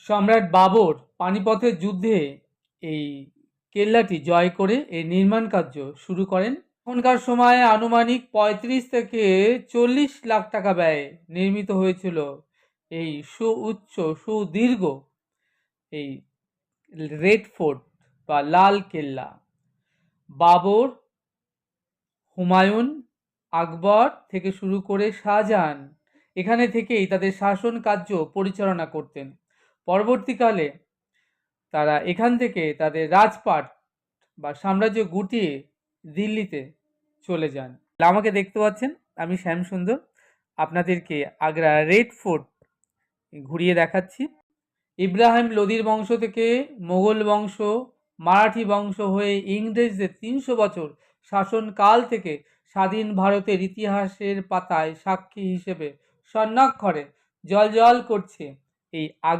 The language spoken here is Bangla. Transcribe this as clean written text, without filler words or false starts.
সম্রাট বাবর পানিপথের যুদ্ধে এই কেল্লাটি জয় করে এর নির্মাণ কার্য শুরু করেন। তখনকার সময়ে আনুমানিক ৩৫ থেকে ৪০ লাখ টাকা ব্যয়ে নির্মিত হয়েছিল এই সুউচ্চ সুদীর্ঘ এই রেড ফোর্ট বা লাল কেল্লা। বাবর, হুমায়ুন, আকবর থেকে শুরু করে শাহজাহান এখানে থেকেই তাদের শাসন কার্য পরিচালনা করতেন। পরবর্তীকালে তারা এখান থেকে তাদের রাজপাট বা সাম্রাজ্য গুটিয়ে দিল্লিতে চলে যান। আমাকে দেখতে পাচ্ছেন, আমি শ্যামসুন্দর আপনাদেরকে আগ্রা রেড ফোর্ট ঘুরিয়ে দেখাচ্ছি। ইব্রাহিম লোদির বংশ থেকে মোগল বংশ, মারাঠি বংশ হয়ে ইংরেজদের ৩০০ বছর শাসনকাল থেকে স্বাধীন ভারতের ইতিহাসের পাতায় সাক্ষী হিসেবে স্বর্ণাক্ষরে জলজল করছে এই আগ্রা